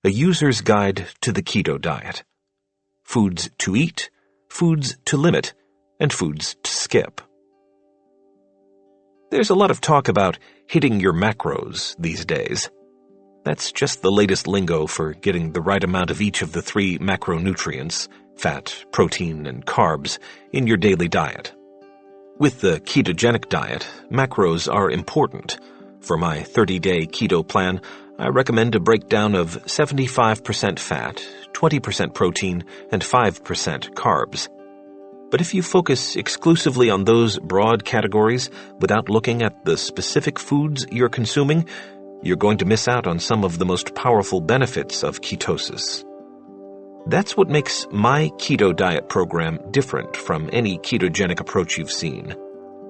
A User's Guide to the Keto Diet. Foods to eat, foods to limit, and foods to skip. There's a lot of talk about hitting your macros these days. That's just the latest lingo for getting the right amount of each of the 3 macronutrients, fat, protein, and carbs, in your daily diet. With the ketogenic diet, macros are important. For my 30-day keto plan, I recommend a breakdown of 75% fat, 20% protein, and 5% carbs. But if you focus exclusively on those broad categories without looking at the specific foods you're consuming, you're going to miss out on some of the most powerful benefits of ketosis. That's what makes my keto diet program different from any ketogenic approach you've seen.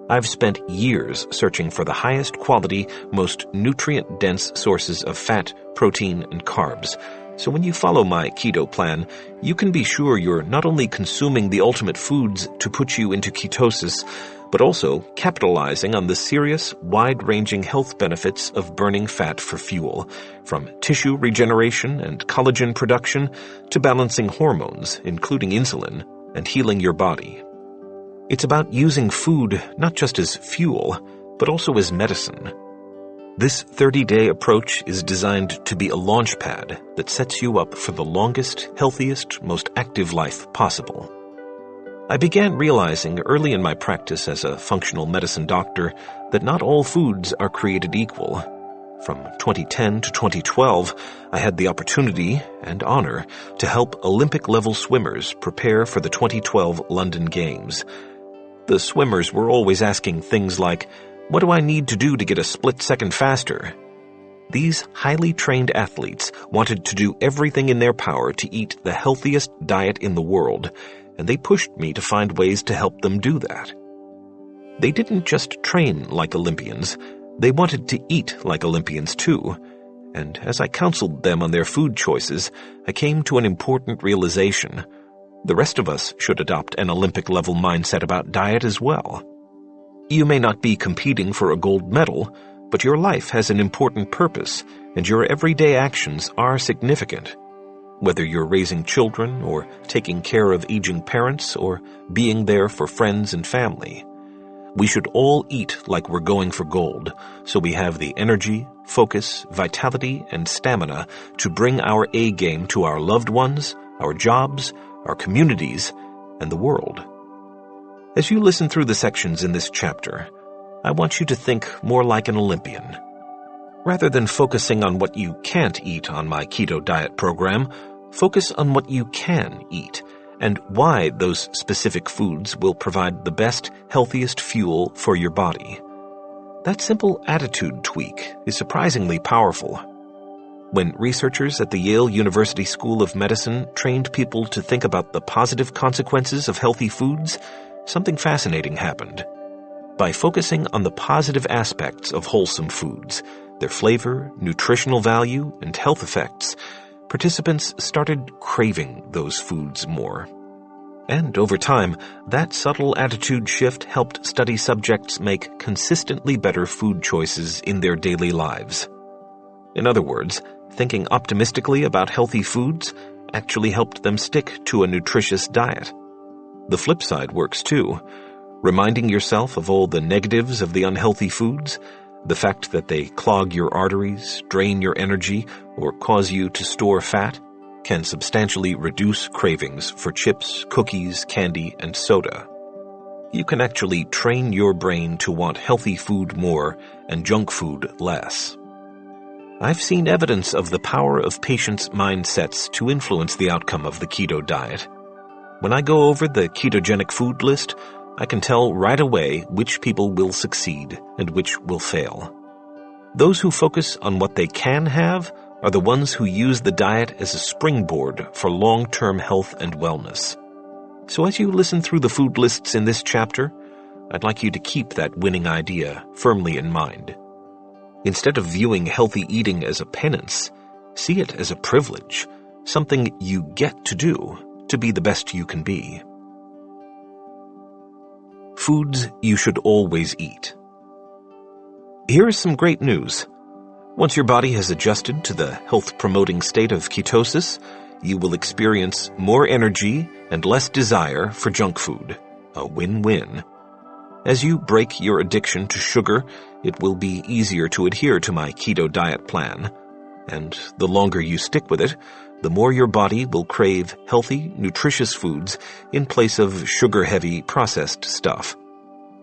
I've spent years searching for the highest quality, most nutrient-dense sources of fat, protein, and carbs. So when you follow my keto plan, you can be sure you're not only consuming the ultimate foods to put you into ketosis, but also capitalizing on the serious, wide-ranging health benefits of burning fat for fuel, from tissue regeneration and collagen production to balancing hormones, including insulin, and healing your body. It's about using food not just as fuel, but also as medicine. This 30-day approach is designed to be a launch pad that sets you up for the longest, healthiest, most active life possible. I began realizing early in my practice as a functional medicine doctor that not all foods are created equal. From 2010 to 2012, I had the opportunity and honor to help Olympic-level swimmers prepare for the 2012 London Games. The swimmers were always asking things like, "What do I need to do to get a split second faster?" These highly trained athletes wanted to do everything in their power to eat the healthiest diet in the world, and they pushed me to find ways to help them do that. They didn't just train like Olympians, they wanted to eat like Olympians too, and as I counseled them on their food choices, I came to an important realization. The rest of us should adopt an Olympic-level mindset about diet as well. You may not be competing for a gold medal, but your life has an important purpose, and your everyday actions are significant. Whether you're raising children or taking care of aging parents or being there for friends and family. We should all eat like we're going for gold, so we have the energy, focus, vitality, and stamina to bring our A game to our loved ones, our jobs, our communities, and the world. As you listen through the sections in this chapter, I want you to think more like an Olympian. Rather than focusing on what you can't eat on my keto diet program, focus on what you can eat and why those specific foods will provide the best, healthiest fuel for your body. That simple attitude tweak is surprisingly powerful. When researchers at the Yale University School of Medicine trained people to think about the positive consequences of healthy foods, something fascinating happened. By focusing on the positive aspects of wholesome foods, their flavor, nutritional value, and health effects, participants started craving those foods more. And over time, that subtle attitude shift helped study subjects make consistently better food choices in their daily lives. In other words, thinking optimistically about healthy foods actually helped them stick to a nutritious diet. The flip side works too. Reminding yourself of all the negatives of the unhealthy foods, the fact that they clog your arteries, drain your energy, or cause you to store fat, can substantially reduce cravings for chips, cookies, candy, and soda. You can actually train your brain to want healthy food more and junk food less. I've seen evidence of the power of patients' mindsets to influence the outcome of the keto diet. When I go over the ketogenic food list, I can tell right away which people will succeed and which will fail. Those who focus on what they can have are the ones who use the diet as a springboard for long-term health and wellness. So as you listen through the food lists in this chapter, I'd like you to keep that winning idea firmly in mind. Instead of viewing healthy eating as a penance, see it as a privilege, something you get to do to be the best you can be. Foods you should always eat. Here is some great news. Once your body has adjusted to the health-promoting state of ketosis, you will experience more energy and less desire for junk food. A win-win. As you break your addiction to sugar, it will be easier to adhere to my keto diet plan. And the longer you stick with it, the more your body will crave healthy, nutritious foods in place of sugar-heavy processed stuff.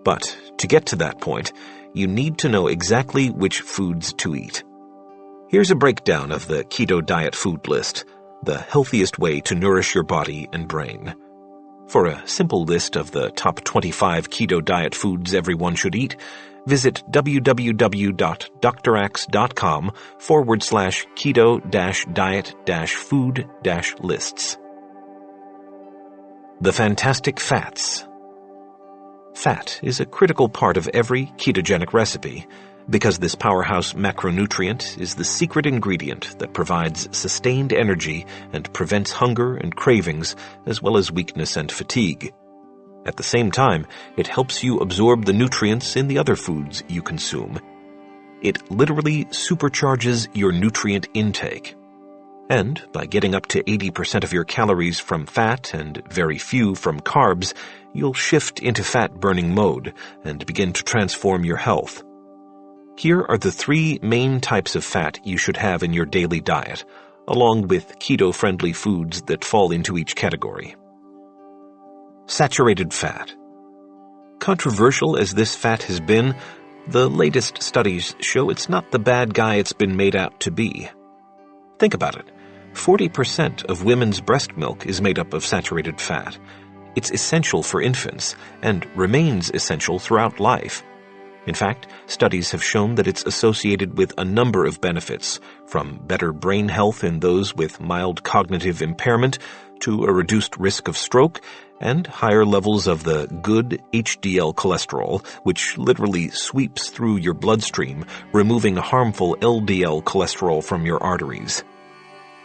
But to get to that point, you need to know exactly which foods to eat. Here's a breakdown of the keto diet food list, the healthiest way to nourish your body and brain. For a simple list of the top 25 keto diet foods everyone should eat, visit www.drax.com/keto-diet-food-lists. The fantastic fats. Fat is a critical part of every ketogenic recipe, because this powerhouse macronutrient is the secret ingredient that provides sustained energy and prevents hunger and cravings, as well as weakness and fatigue. At the same time, it helps you absorb the nutrients in the other foods you consume. It literally supercharges your nutrient intake. And by getting up to 80% of your calories from fat and very few from carbs, you'll shift into fat-burning mode and begin to transform your health. Here are the 3 main types of fat you should have in your daily diet, along with keto-friendly foods that fall into each category. Saturated fat. Controversial as this fat has been, the latest studies show it's not the bad guy it's been made out to be. Think about it. 40% of women's breast milk is made up of saturated fat. It's essential for infants and remains essential throughout life. In fact, studies have shown that it's associated with a number of benefits, from better brain health in those with mild cognitive impairment to a reduced risk of stroke and higher levels of the good HDL cholesterol, which literally sweeps through your bloodstream, removing harmful LDL cholesterol from your arteries.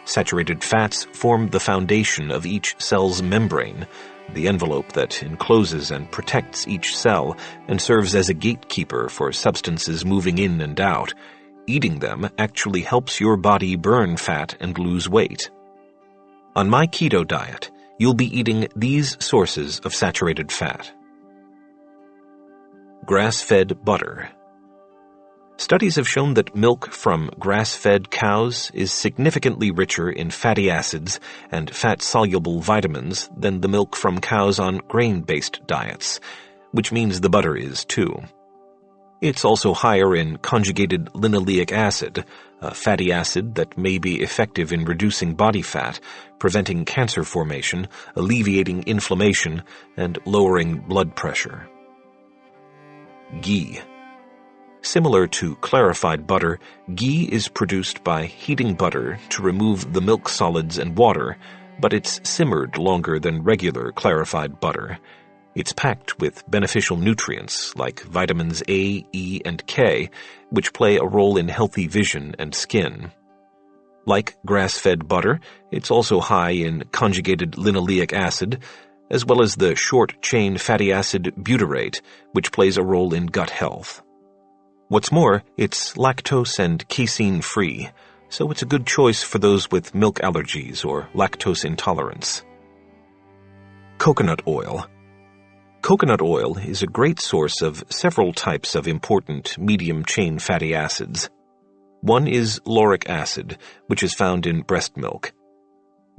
Saturated fats form the foundation of each cell's membrane, the envelope that encloses and protects each cell and serves as a gatekeeper for substances moving in and out. Eating them actually helps your body burn fat and lose weight. On my keto diet, you'll be eating these sources of saturated fat. Grass-fed butter. Studies have shown that milk from grass-fed cows is significantly richer in fatty acids and fat-soluble vitamins than the milk from cows on grain-based diets, which means the butter is too. It's also higher in conjugated linoleic acid, a fatty acid that may be effective in reducing body fat, preventing cancer formation, alleviating inflammation, and lowering blood pressure. Ghee. Similar to clarified butter, ghee is produced by heating butter to remove the milk solids and water, but it's simmered longer than regular clarified butter. It's packed with beneficial nutrients like vitamins A, E, and K, which play a role in healthy vision and skin. Like grass-fed butter, it's also high in conjugated linoleic acid, as well as the short-chain fatty acid butyrate, which plays a role in gut health. What's more, it's lactose and casein-free, so it's a good choice for those with milk allergies or lactose intolerance. Coconut oil. Coconut oil is a great source of several types of important medium-chain fatty acids. One is lauric acid, which is found in breast milk.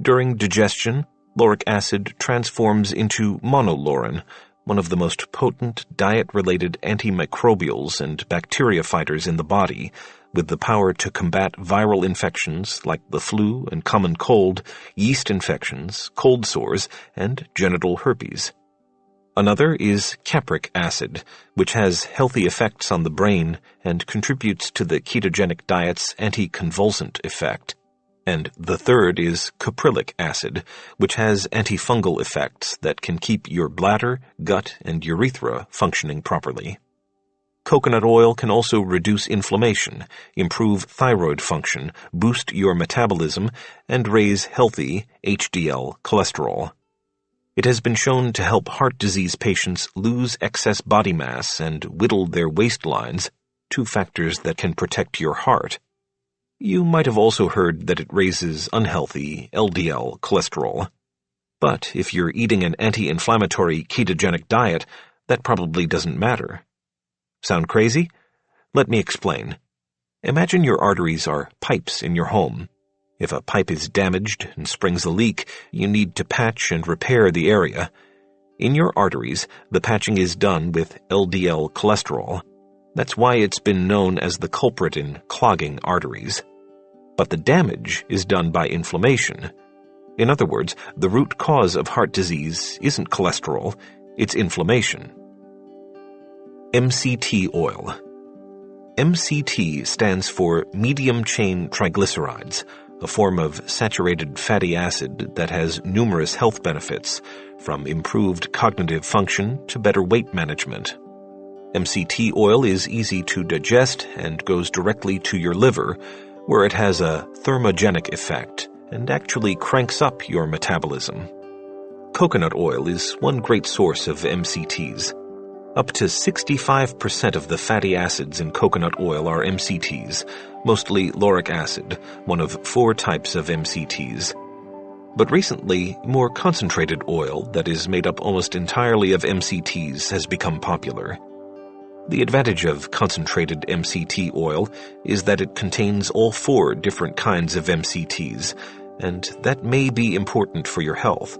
During digestion, lauric acid transforms into monolaurin, one of the most potent diet-related antimicrobials and bacteria fighters in the body, with the power to combat viral infections like the flu and common cold, yeast infections, cold sores, and genital herpes. Another is capric acid, which has healthy effects on the brain and contributes to the ketogenic diet's anticonvulsant effect. And the third is caprylic acid, which has antifungal effects that can keep your bladder, gut, and urethra functioning properly. Coconut oil can also reduce inflammation, improve thyroid function, boost your metabolism, and raise healthy HDL cholesterol. It has been shown to help heart disease patients lose excess body mass and whittle their waistlines, 2 factors that can protect your heart. You might have also heard that it raises unhealthy LDL cholesterol. But if you're eating an anti-inflammatory ketogenic diet, that probably doesn't matter. Sound crazy? Let me explain. Imagine your arteries are pipes in your home. If a pipe is damaged and springs a leak, you need to patch and repair the area. In your arteries, the patching is done with LDL cholesterol. That's why it's been known as the culprit in clogging arteries. But the damage is done by inflammation. In other words, the root cause of heart disease isn't cholesterol, it's inflammation. MCT oil. MCT stands for medium-chain triglycerides, a form of saturated fatty acid that has numerous health benefits, from improved cognitive function to better weight management. MCT oil is easy to digest and goes directly to your liver, where it has a thermogenic effect and actually cranks up your metabolism. Coconut oil is one great source of MCTs. Up to 65% of the fatty acids in coconut oil are MCTs, mostly lauric acid, one of 4 types of MCTs. But recently, more concentrated oil that is made up almost entirely of MCTs has become popular. The advantage of concentrated MCT oil is that it contains all 4 different kinds of MCTs, and that may be important for your health.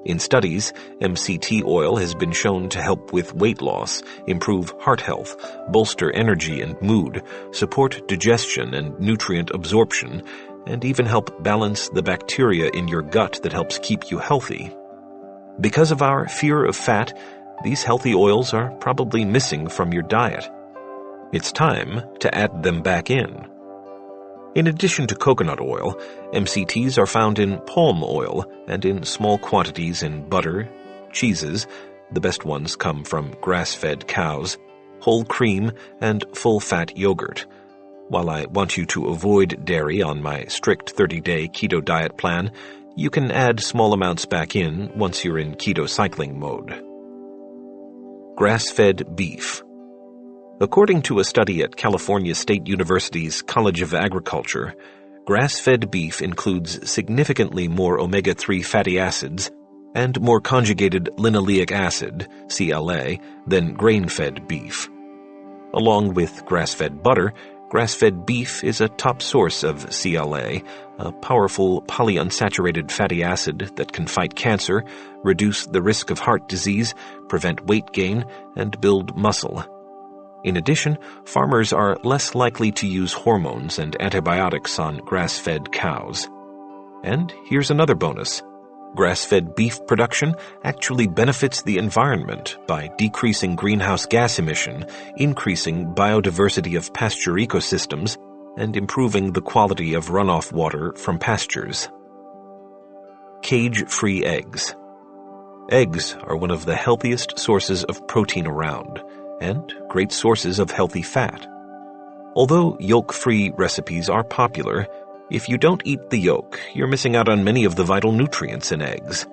In studies, MCT oil has been shown to help with weight loss, improve heart health, bolster energy and mood, support digestion and nutrient absorption, and even help balance the bacteria in your gut that helps keep you healthy. Because of our fear of fat, these healthy oils are probably missing from your diet. It's time to add them back in. In addition to coconut oil, MCTs are found in palm oil and in small quantities in butter, cheeses, the best ones come from grass-fed cows, whole cream, and full-fat yogurt. While I want you to avoid dairy on my strict 30-day keto diet plan, you can add small amounts back in once you're in keto cycling mode. Grass-fed beef. According to a study at California State University's College of Agriculture, grass-fed beef includes significantly more omega-3 fatty acids and more conjugated linoleic acid, CLA, than grain-fed beef. Along with grass-fed butter, grass-fed beef is a top source of CLA, a powerful polyunsaturated fatty acid that can fight cancer, reduce the risk of heart disease, prevent weight gain, and build muscle. In addition, farmers are less likely to use hormones and antibiotics on grass-fed cows. And here's another bonus. Grass-fed beef production actually benefits the environment by decreasing greenhouse gas emission, increasing biodiversity of pasture ecosystems, and improving the quality of runoff water from pastures. Cage-free eggs. Eggs are one of the healthiest sources of protein around, and great sources of healthy fat. Although yolk-free recipes are popular, if you don't eat the yolk, you're missing out on many of the vital nutrients in eggs.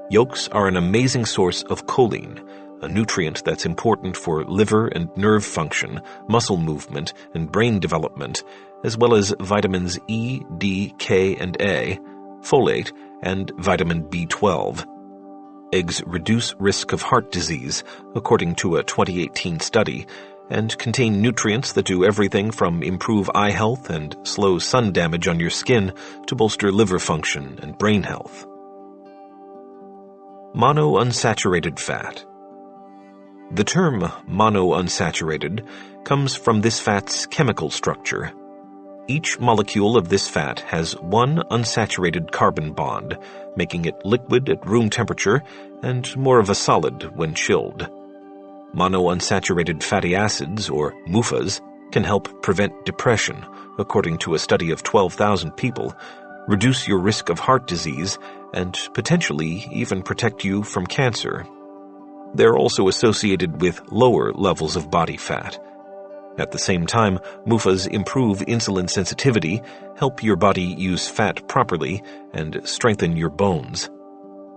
Yolks are an amazing source of choline, a nutrient that's important for liver and nerve function, muscle movement, and brain development, as well as vitamins E, D, K, and A, folate, and vitamin B12. Eggs reduce risk of heart disease, according to a 2018 study, and contain nutrients that do everything from improve eye health and slow sun damage on your skin to bolster liver function and brain health. Monounsaturated fat. The term monounsaturated comes from this fat's chemical structure. Each molecule of this fat has one unsaturated carbon bond, making it liquid at room temperature and more of a solid when chilled. Monounsaturated fatty acids, or MUFAs, can help prevent depression, according to a study of 12,000 people, reduce your risk of heart disease, and potentially even protect you from cancer. They're also associated with lower levels of body fat. At the same time, MUFAs improve insulin sensitivity, help your body use fat properly, and strengthen your bones.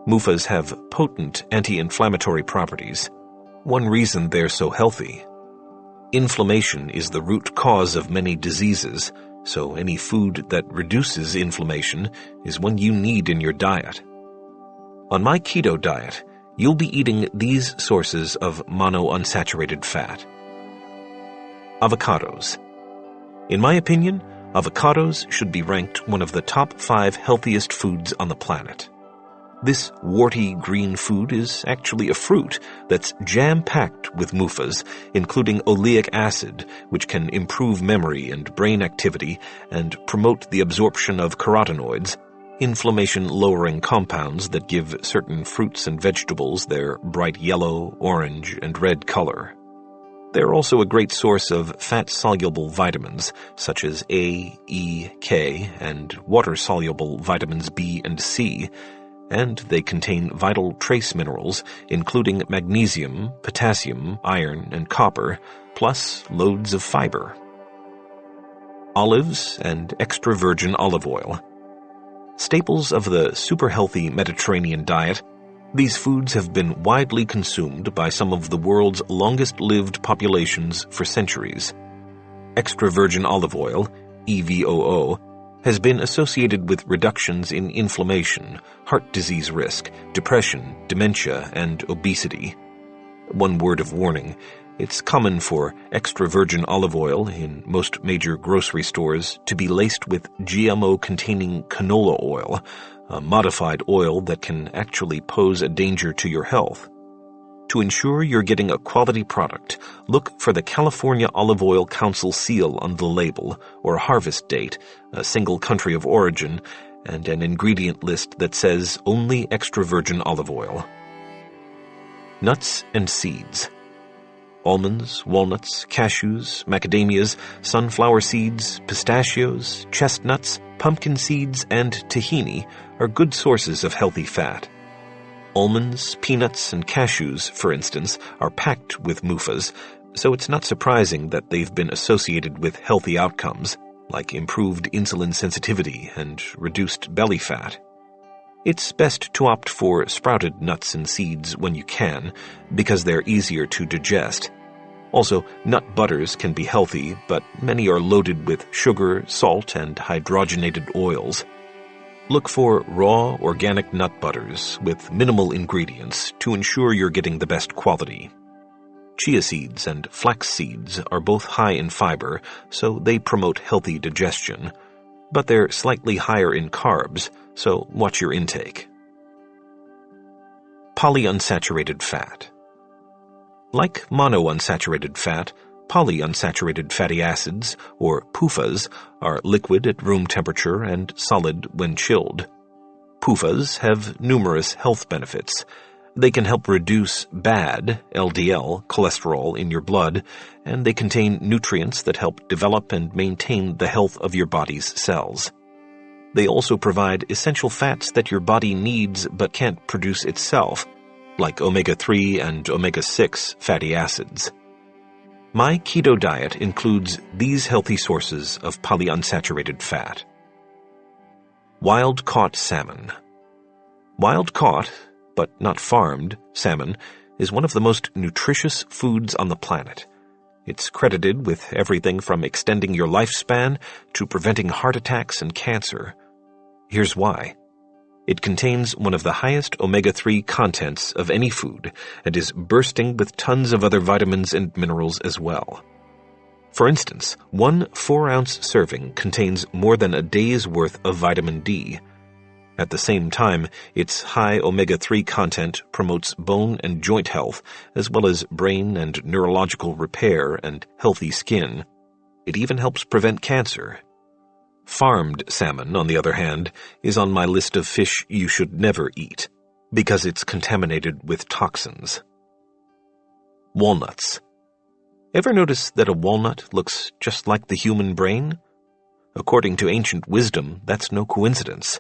MUFAs have potent anti-inflammatory properties. One reason they're so healthy. Inflammation is the root cause of many diseases, so any food that reduces inflammation is one you need in your diet. On my keto diet, you'll be eating these sources of monounsaturated fat. Avocados. In my opinion, avocados should be ranked one of the top 5 healthiest foods on the planet. This warty green food is actually a fruit that's jam-packed with MUFAs, including oleic acid, which can improve memory and brain activity and promote the absorption of carotenoids, inflammation-lowering compounds that give certain fruits and vegetables their bright yellow, orange, and red color. They're also a great source of fat-soluble vitamins, such as A, E, K, and water-soluble vitamins B and C, and they contain vital trace minerals, including magnesium, potassium, iron, and copper, plus loads of fiber. Olives and extra virgin olive oil. Staples of the super-healthy Mediterranean diet, these foods have been widely consumed by some of the world's longest-lived populations for centuries. Extra virgin olive oil, EVOO, has been associated with reductions in inflammation, heart disease risk, depression, dementia, and obesity. One word of warning, it's common for extra virgin olive oil in most major grocery stores to be laced with GMO-containing canola oil, a modified oil that can actually pose a danger to your health. To ensure you're getting a quality product, look for the California Olive Oil Council seal on the label, or harvest date, a single country of origin, and an ingredient list that says only extra virgin olive oil. Nuts and seeds. Almonds, walnuts, cashews, macadamias, sunflower seeds, pistachios, chestnuts, pumpkin seeds, and tahini are good sources of healthy fat. Almonds, peanuts, and cashews, for instance, are packed with MUFAs, so it's not surprising that they've been associated with healthy outcomes, like improved insulin sensitivity and reduced belly fat. It's best to opt for sprouted nuts and seeds when you can, because they're easier to digest. Also, nut butters can be healthy, but many are loaded with sugar, salt, and hydrogenated oils. Look for raw, organic nut butters with minimal ingredients to ensure you're getting the best quality. Chia seeds and flax seeds are both high in fiber, so they promote healthy digestion, but they're slightly higher in carbs, so watch your intake. Polyunsaturated fat. Like monounsaturated fat, polyunsaturated fatty acids, or PUFAs, are liquid at room temperature and solid when chilled. PUFAs have numerous health benefits. They can help reduce bad, LDL, cholesterol in your blood, and they contain nutrients that help develop and maintain the health of your body's cells. They also provide essential fats that your body needs but can't produce itself, like omega-3 and omega-6 fatty acids. My keto diet includes these healthy sources of polyunsaturated fat. Wild-caught salmon. Wild-caught, but not farmed, salmon is one of the most nutritious foods on the planet. It's credited with everything from extending your lifespan to preventing heart attacks and cancer. Here's why. It contains one of the highest omega-3 contents of any food and is bursting with tons of other vitamins and minerals as well. For instance, one 4-ounce serving contains more than a day's worth of vitamin D. At the same time, its high omega-3 content promotes bone and joint health, as well as brain and neurological repair and healthy skin. It even helps prevent cancer. Farmed salmon, on the other hand, is on my list of fish you should never eat, because it's contaminated with toxins. Walnuts. Ever notice that a walnut looks just like the human brain? According to ancient wisdom, that's no coincidence.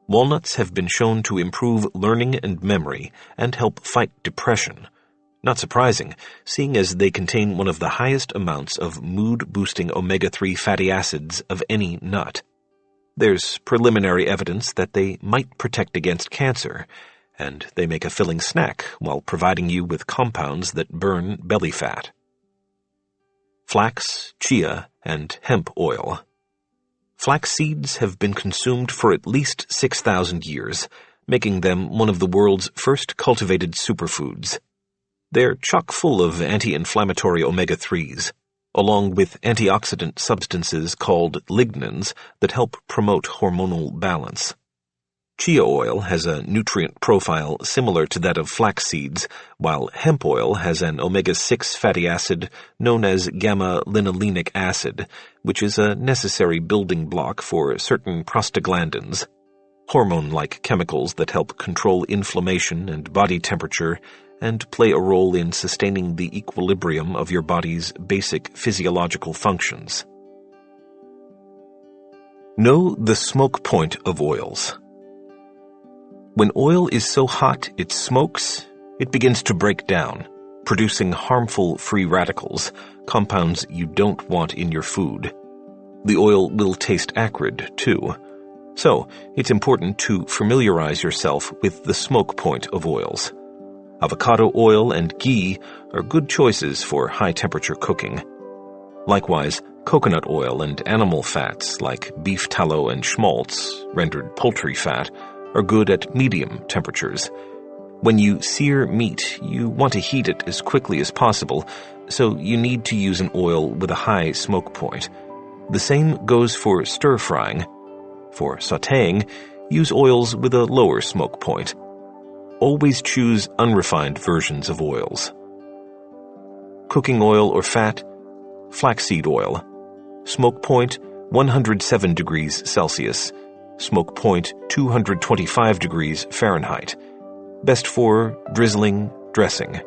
Walnuts have been shown to improve learning and memory and help fight depression. Not surprising, seeing as they contain one of the highest amounts of mood-boosting omega-3 fatty acids of any nut. There's preliminary evidence that they might protect against cancer, and they make a filling snack while providing you with compounds that burn belly fat. Flax, chia, and hemp oil. Flax seeds have been consumed for at least 6,000 years, making them one of the world's first cultivated superfoods. They're chock full of anti-inflammatory omega-3s, along with antioxidant substances called lignans that help promote hormonal balance. Chia oil has a nutrient profile similar to that of flax seeds, while hemp oil has an omega-6 fatty acid known as gamma-linolenic acid, which is a necessary building block for certain prostaglandins, hormone-like chemicals that help control inflammation and body temperature and play a role in sustaining the equilibrium of your body's basic physiological functions. Know the smoke point of oils. When oil is so hot it smokes, it begins to break down, producing harmful free radicals, compounds you don't want in your food. The oil will taste acrid, too. So, it's important to familiarize yourself with the smoke point of oils. Avocado oil and ghee are good choices for high-temperature cooking. Likewise, coconut oil and animal fats like beef tallow and schmaltz, rendered poultry fat, are good at medium temperatures. When you sear meat, you want to heat it as quickly as possible, so you need to use an oil with a high smoke point. The same goes for stir-frying. For sautéing, use oils with a lower smoke point. Always choose unrefined versions of oils. Cooking oil or fat, flaxseed oil. Smoke point 107 degrees Celsius. Smoke point 225 degrees Fahrenheit. Best for drizzling, dressing.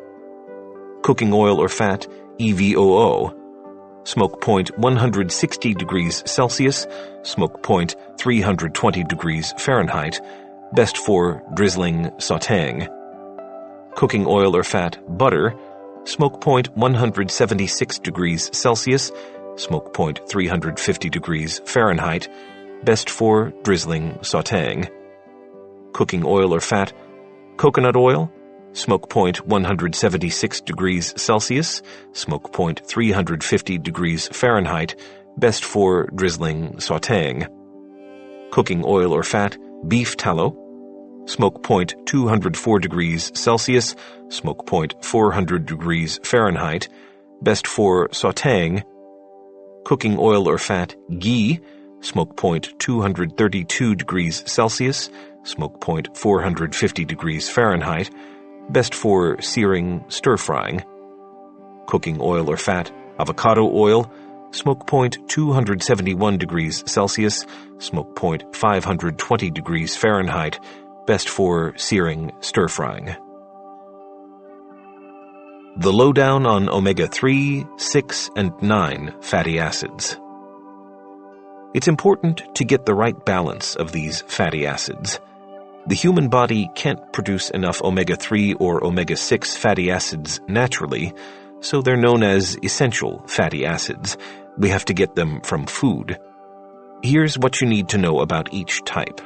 Cooking oil or fat, EVOO. Smoke point 160 degrees Celsius. Smoke point 320 degrees Fahrenheit. Best for drizzling, sautéing. Cooking oil or fat, butter. Smoke point 176 degrees Celsius. Smoke point 350 degrees Fahrenheit. Best for drizzling, sautéing. Cooking oil or fat, coconut oil. Smoke point 176 degrees Celsius. Smoke point 350 degrees Fahrenheit. Best for drizzling, sautéing. Cooking oil or fat, beef tallow. Smoke point 204 degrees Celsius. Smoke point 400 degrees Fahrenheit. Best for sautéing. Cooking oil or fat, ghee. Smoke point 232 degrees Celsius. Smoke point 450 degrees Fahrenheit. Best for searing, stir-frying. Cooking oil or fat, avocado oil. Smoke point 271 degrees Celsius. Smoke point 520 degrees Fahrenheit. Best for searing, stir-frying. The lowdown on omega-3, 6, and 9 fatty acids. It's important to get the right balance of these fatty acids. The human body can't produce enough omega-3 or omega-6 fatty acids naturally, so they're known as essential fatty acids. We have to get them from food. Here's what you need to know about each type.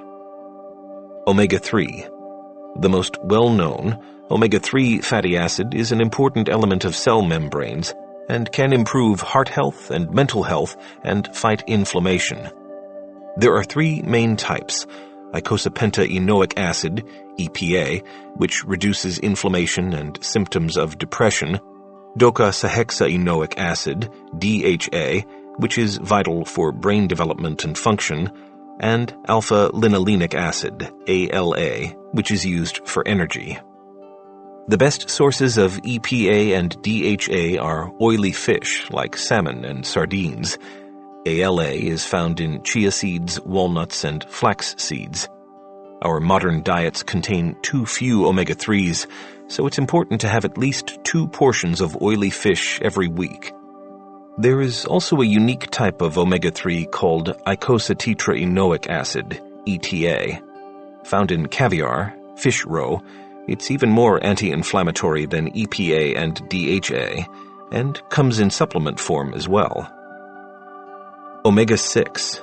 Omega-3. The most well-known, omega-3 fatty acid is an important element of cell membranes and can improve heart health and mental health and fight inflammation. There are three main types: eicosapentaenoic acid, EPA, which reduces inflammation and symptoms of depression; docosahexaenoic acid, DHA, which is vital for brain development and function; and alpha-linolenic acid, ALA, which is used for energy. The best sources of EPA and DHA are oily fish like salmon and sardines. ALA is found in chia seeds, walnuts, and flax seeds. Our modern diets contain too few omega-3s, so it's important to have at least 2 portions of oily fish every week. There is also a unique type of omega-3 called eicosapentaenoic acid, ETA. Found in caviar, fish roe, it's even more anti-inflammatory than EPA and DHA, and comes in supplement form as well. Omega-6.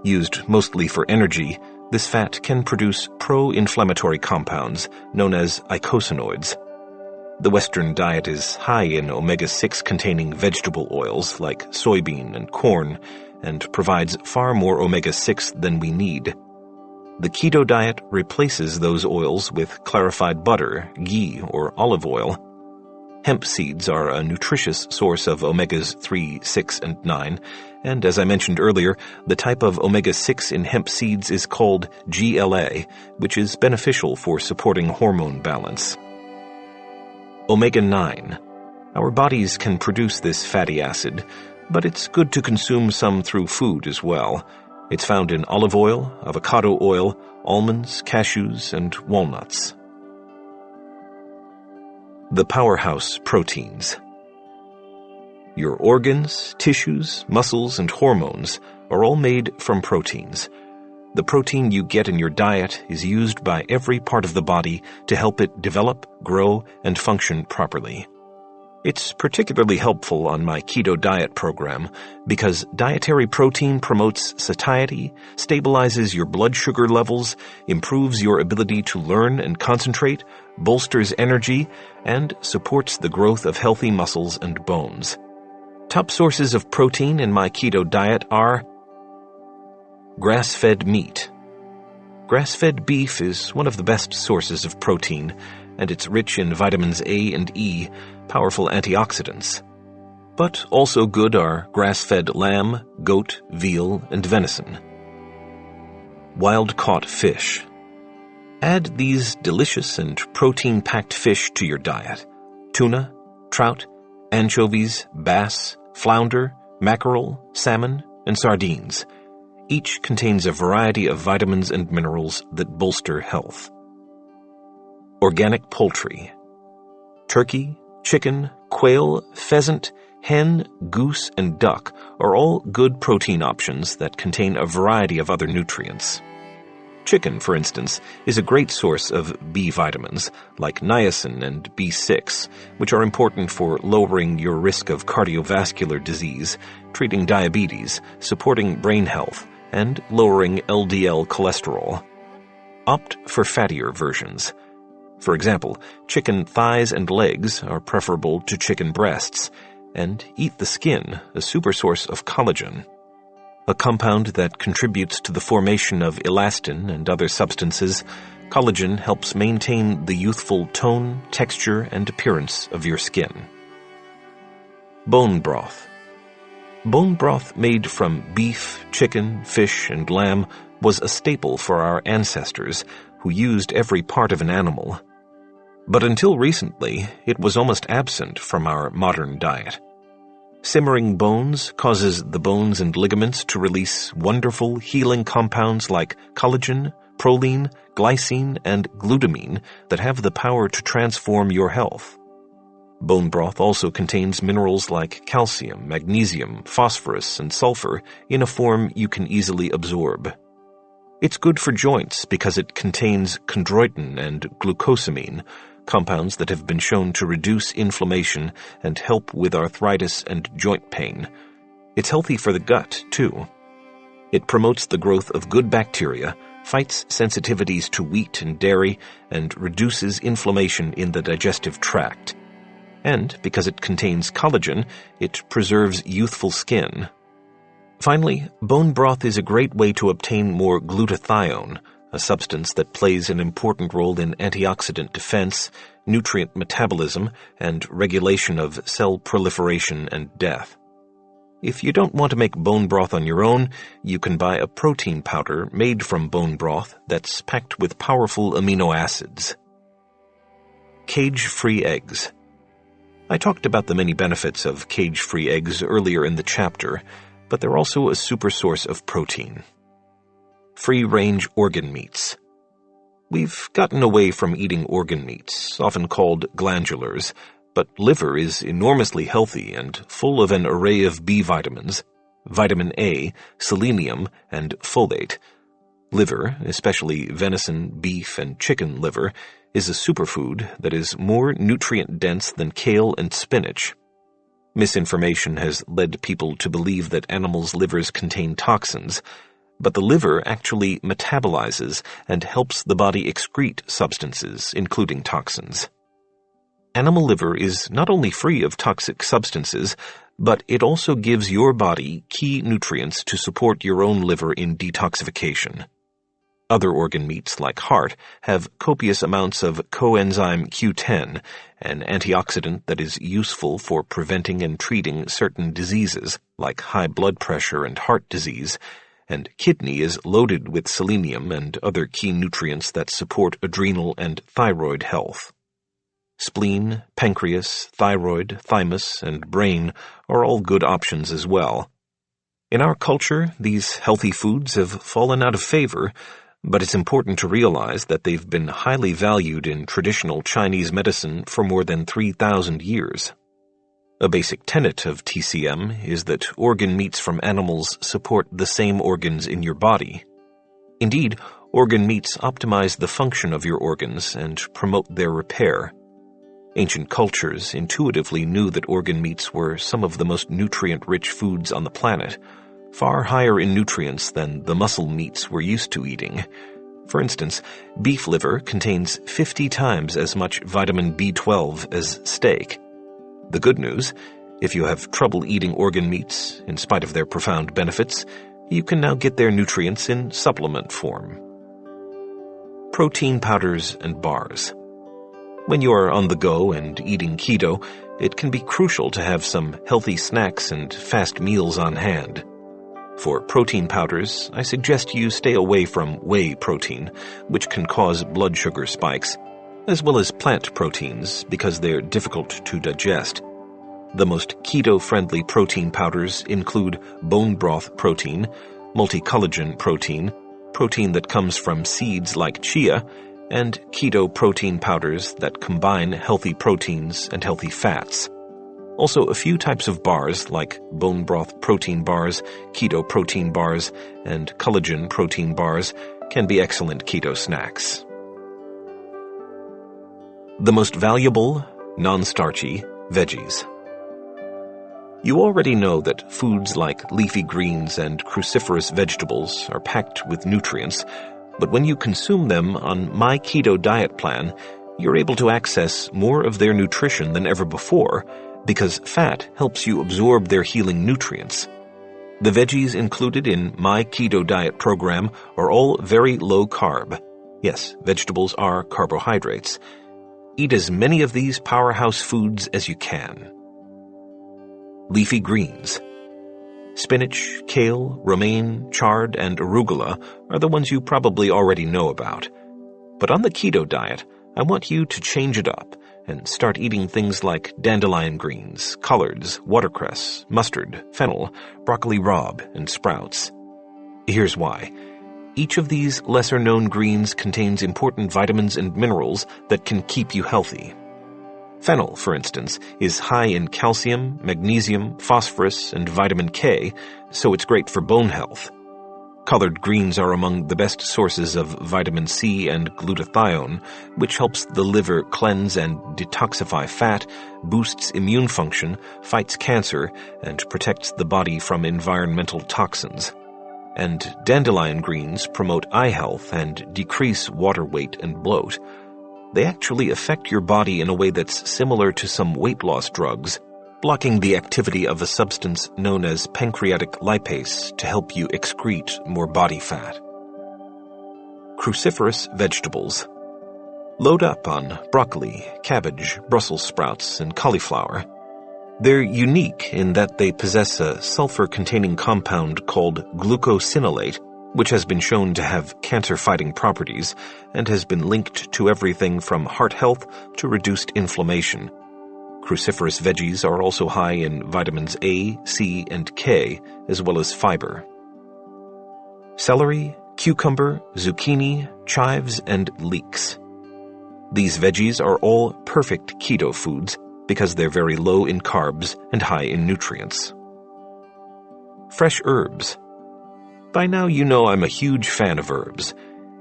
Used mostly for energy, this fat can produce pro-inflammatory compounds known as eicosanoids. The Western diet is high in omega-6 containing vegetable oils like soybean and corn, and provides far more omega-6 than we need. The keto diet replaces those oils with clarified butter, ghee, or olive oil. Hemp seeds are a nutritious source of omegas 3, 6, and 9, and as I mentioned earlier, the type of omega-6 in hemp seeds is called GLA, which is beneficial for supporting hormone balance. Omega-9. Our bodies can produce this fatty acid, but it's good to consume some through food as well. It's found in olive oil, avocado oil, almonds, cashews, and walnuts. The powerhouse proteins. Your organs, tissues, muscles, and hormones are all made from proteins. The protein you get in your diet is used by every part of the body to help it develop, grow, and function properly. It's particularly helpful on my keto diet program because dietary protein promotes satiety, stabilizes your blood sugar levels, improves your ability to learn and concentrate, bolsters energy, and supports the growth of healthy muscles and bones. Top sources of protein in my keto diet are grass-fed meat. Grass-fed beef is one of the best sources of protein, and it's rich in vitamins A and E, powerful antioxidants. But also good are grass-fed lamb, goat, veal, and venison. Wild-caught fish. Add these delicious and protein-packed fish to your diet. Tuna, trout, anchovies, bass, flounder, mackerel, salmon, and sardines. Each contains a variety of vitamins and minerals that bolster health. Organic poultry. Turkey, chicken, quail, pheasant, hen, goose, and duck are all good protein options that contain a variety of other nutrients. Chicken, for instance, is a great source of B vitamins like niacin and B6, which are important for lowering your risk of cardiovascular disease, treating diabetes, supporting brain health, and lowering LDL cholesterol. Opt for fattier versions. For example, chicken thighs and legs are preferable to chicken breasts, and eat the skin, a super source of collagen. A compound that contributes to the formation of elastin and other substances, collagen helps maintain the youthful tone, texture, and appearance of your skin. Bone broth. Bone broth made from beef, chicken, fish, and lamb was a staple for our ancestors, who used every part of an animal. But until recently, it was almost absent from our modern diet. Simmering bones causes the bones and ligaments to release wonderful healing compounds like collagen, proline, glycine, and glutamine that have the power to transform your health. Bone broth also contains minerals like calcium, magnesium, phosphorus, and sulfur in a form you can easily absorb. It's good for joints because it contains chondroitin and glucosamine, compounds that have been shown to reduce inflammation and help with arthritis and joint pain. It's healthy for the gut, too. It promotes the growth of good bacteria, fights sensitivities to wheat and dairy, and reduces inflammation in the digestive tract. And because it contains collagen, it preserves youthful skin. Finally, bone broth is a great way to obtain more glutathione, a substance that plays an important role in antioxidant defense, nutrient metabolism, and regulation of cell proliferation and death. If you don't want to make bone broth on your own, you can buy a protein powder made from bone broth that's packed with powerful amino acids. Cage-free eggs. I talked about the many benefits of cage-free eggs earlier in the chapter, but they're also a super source of protein. Free-range organ meats. We've gotten away from eating organ meats, often called glandulars, but liver is enormously healthy and full of an array of B vitamins, vitamin A, selenium, and folate. Liver, especially venison, beef, and chicken liver, is a superfood that is more nutrient-dense than kale and spinach. Misinformation has led people to believe that animals' livers contain toxins, but the liver actually metabolizes and helps the body excrete substances, including toxins. Animal liver is not only free of toxic substances, but it also gives your body key nutrients to support your own liver in detoxification. Other organ meats, like heart, have copious amounts of coenzyme Q10, an antioxidant that is useful for preventing and treating certain diseases, like high blood pressure and heart disease, and kidney is loaded with selenium and other key nutrients that support adrenal and thyroid health. Spleen, pancreas, thyroid, thymus, and brain are all good options as well. In our culture, these healthy foods have fallen out of favor, but it's important to realize that they've been highly valued in traditional Chinese medicine for more than 3,000 years. A basic tenet of TCM is that organ meats from animals support the same organs in your body. Indeed, organ meats optimize the function of your organs and promote their repair. Ancient cultures intuitively knew that organ meats were some of the most nutrient-rich foods on the planet, far higher in nutrients than the muscle meats we're used to eating. For instance, beef liver contains 50 times as much vitamin B12 as steak. The good news, if you have trouble eating organ meats, in spite of their profound benefits, you can now get their nutrients in supplement form. Protein powders and bars. When you are on the go and eating keto, it can be crucial to have some healthy snacks and fast meals on hand. For protein powders, I suggest you stay away from whey protein, which can cause blood sugar spikes, as well as plant proteins because they're difficult to digest. The most keto-friendly protein powders include bone broth protein, multi-collagen protein, protein that comes from seeds like chia, and keto protein powders that combine healthy proteins and healthy fats. Also, a few types of bars like bone broth protein bars, keto protein bars, and collagen protein bars can be excellent keto snacks. The most valuable, non-starchy veggies. You already know that foods like leafy greens and cruciferous vegetables are packed with nutrients, but when you consume them on My Keto Diet Plan, you're able to access more of their nutrition than ever before, because fat helps you absorb their healing nutrients. The veggies included in My Keto Diet program are all very low carb. Yes, vegetables are carbohydrates. Eat as many of these powerhouse foods as you can. Leafy greens. Spinach, kale, romaine, chard, and arugula are the ones you probably already know about. But on the keto diet, I want you to change it up and start eating things like dandelion greens, collards, watercress, mustard, fennel, broccoli rabe, and sprouts. Here's why. Each of these lesser-known greens contains important vitamins and minerals that can keep you healthy. Fennel, for instance, is high in calcium, magnesium, phosphorus, and vitamin K, so it's great for bone health. Collard greens are among the best sources of vitamin C and glutathione, which helps the liver cleanse and detoxify fat, boosts immune function, fights cancer, and protects the body from environmental toxins. And dandelion greens promote eye health and decrease water weight and bloat. They actually affect your body in a way that's similar to some weight loss drugs, blocking the activity of a substance known as pancreatic lipase to help you excrete more body fat. Cruciferous vegetables. Load up on broccoli, cabbage, Brussels sprouts, and cauliflower. They're unique in that they possess a sulfur-containing compound called glucosinolate, which has been shown to have cancer-fighting properties and has been linked to everything from heart health to reduced inflammation. Cruciferous veggies are also high in vitamins A, C, and K, as well as fiber. Celery, cucumber, zucchini, chives, and leeks. These veggies are all perfect keto foods because they're very low in carbs and high in nutrients. Fresh herbs. By now you know I'm a huge fan of herbs.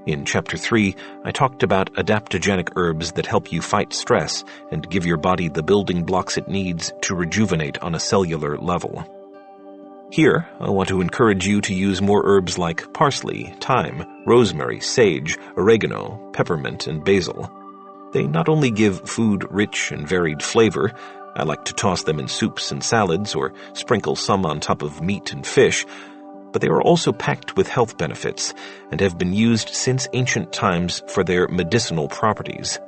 In Chapter 3, I talked about adaptogenic herbs that help you fight stress and give your body the building blocks it needs to rejuvenate on a cellular level. Here, I want to encourage you to use more herbs like parsley, thyme, rosemary, sage, oregano, peppermint, and basil. They not only give food rich and varied flavor, I like to toss them in soups and salads or sprinkle some on top of meat and fish, but they are also packed with health benefits and have been used since ancient times for their medicinal properties.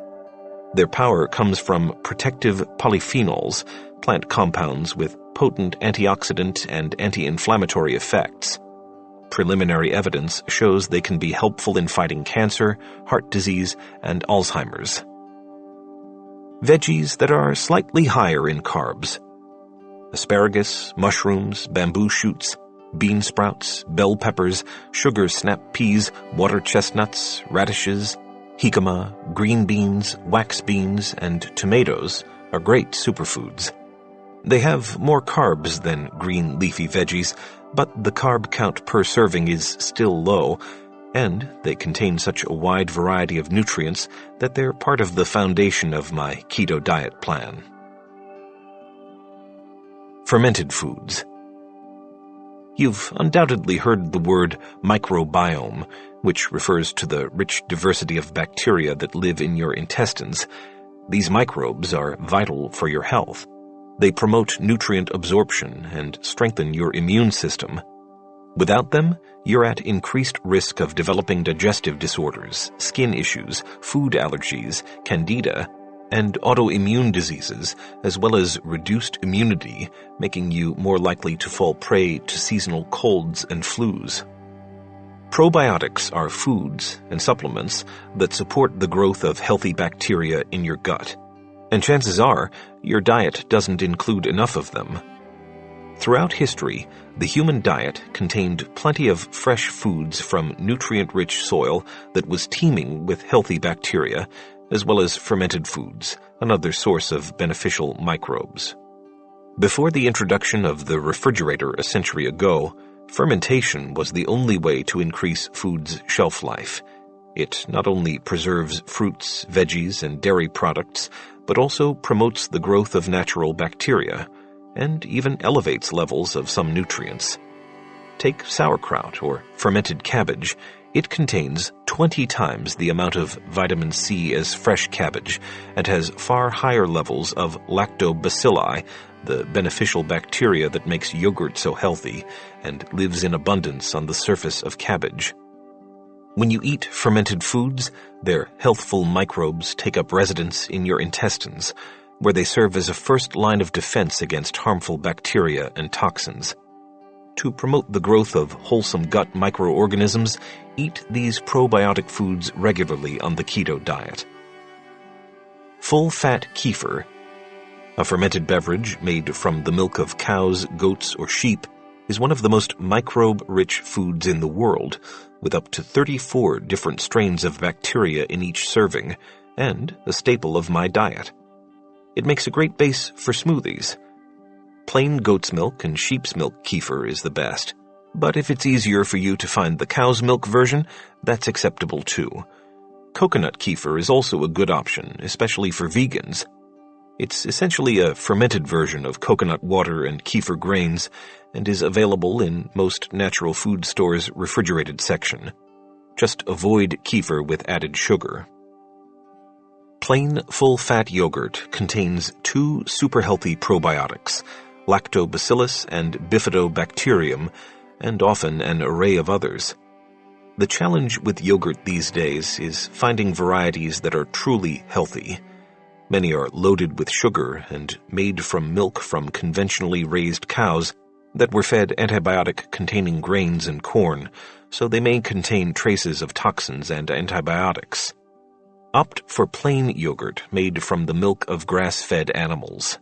Their power comes from protective polyphenols, plant compounds with potent antioxidant and anti-inflammatory effects. Preliminary evidence shows they can be helpful in fighting cancer, heart disease, and Alzheimer's. Veggies that are slightly higher in carbs: asparagus, mushrooms, bamboo shoots, bean sprouts, bell peppers, sugar snap peas, water chestnuts, radishes, jicama, green beans, wax beans, and tomatoes are great superfoods. They have more carbs than green leafy veggies, but the carb count per serving is still low, and they contain such a wide variety of nutrients that they're part of the foundation of my keto diet plan. Fermented foods. You've undoubtedly heard the word microbiome, which refers to the rich diversity of bacteria that live in your intestines. These microbes are vital for your health. They promote nutrient absorption and strengthen your immune system. Without them, you're at increased risk of developing digestive disorders, skin issues, food allergies, candida, and autoimmune diseases, as well as reduced immunity, making you more likely to fall prey to seasonal colds and flus. Probiotics are foods and supplements that support the growth of healthy bacteria in your gut, and chances are your diet doesn't include enough of them. Throughout history, the human diet contained plenty of fresh foods from nutrient-rich soil that was teeming with healthy bacteria, as well as fermented foods, another source of beneficial microbes. Before the introduction of the refrigerator a century ago, fermentation was the only way to increase food's shelf life. It not only preserves fruits, veggies, and dairy products, but also promotes the growth of natural bacteria, and even elevates levels of some nutrients. Take sauerkraut, or fermented cabbage. It contains 20 times the amount of vitamin C as fresh cabbage, and has far higher levels of lactobacilli, the beneficial bacteria that makes yogurt so healthy, and lives in abundance on the surface of cabbage. When you eat fermented foods, their healthful microbes take up residence in your intestines, where they serve as a first line of defense against harmful bacteria and toxins. To promote the growth of wholesome gut microorganisms, eat these probiotic foods regularly on the keto diet. Full-fat kefir, a fermented beverage made from the milk of cows, goats, or sheep, is one of the most microbe-rich foods in the world, with up to 34 different strains of bacteria in each serving, and a staple of my diet. It makes a great base for smoothies. Plain goat's milk and sheep's milk kefir is the best, but if it's easier for you to find the cow's milk version, that's acceptable too. Coconut kefir is also a good option, especially for vegans. It's essentially a fermented version of coconut water and kefir grains, and is available in most natural food stores' refrigerated section. Just avoid kefir with added sugar. Plain full-fat yogurt contains 2 super healthy probiotics, lactobacillus and bifidobacterium, and often an array of others. The challenge with yogurt these days is finding varieties that are truly healthy. Many are loaded with sugar and made from milk from conventionally raised cows that were fed antibiotic-containing grains and corn, so they may contain traces of toxins and antibiotics. Opt for plain yogurt made from the milk of grass-fed animals.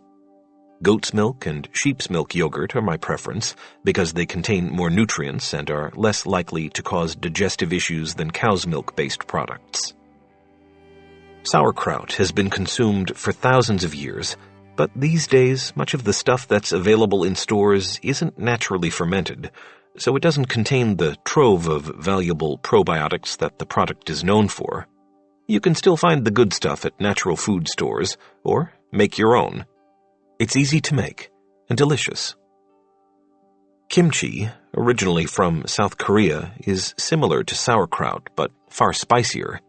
Goat's milk and sheep's milk yogurt are my preference because they contain more nutrients and are less likely to cause digestive issues than cow's milk-based products. Sauerkraut has been consumed for thousands of years, but these days much of the stuff that's available in stores isn't naturally fermented, so it doesn't contain the trove of valuable probiotics that the product is known for. You can still find the good stuff at natural food stores, or make your own. It's easy to make, and delicious. Kimchi, originally from South Korea, is similar to sauerkraut, but far spicier.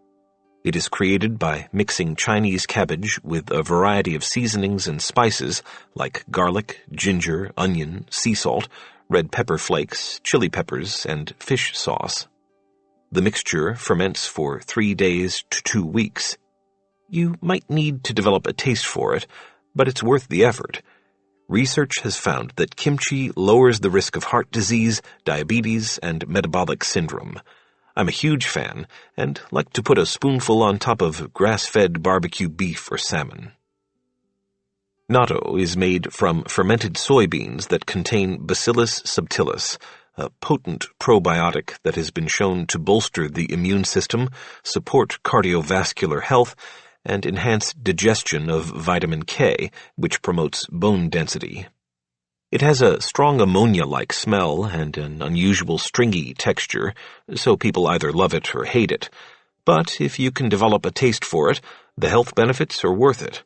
It is created by mixing Chinese cabbage with a variety of seasonings and spices like garlic, ginger, onion, sea salt, red pepper flakes, chili peppers, and fish sauce. The mixture ferments for 3 days to 2 weeks. You might need to develop a taste for it, but it's worth the effort. Research has found that kimchi lowers the risk of heart disease, diabetes, and metabolic syndrome. I'm a huge fan and like to put a spoonful on top of grass-fed barbecue beef or salmon. Natto is made from fermented soybeans that contain Bacillus subtilis, a potent probiotic that has been shown to bolster the immune system, support cardiovascular health, and enhance digestion of vitamin K, which promotes bone density. It has a strong ammonia-like smell and an unusual stringy texture, so people either love it or hate it. But if you can develop a taste for it, the health benefits are worth it.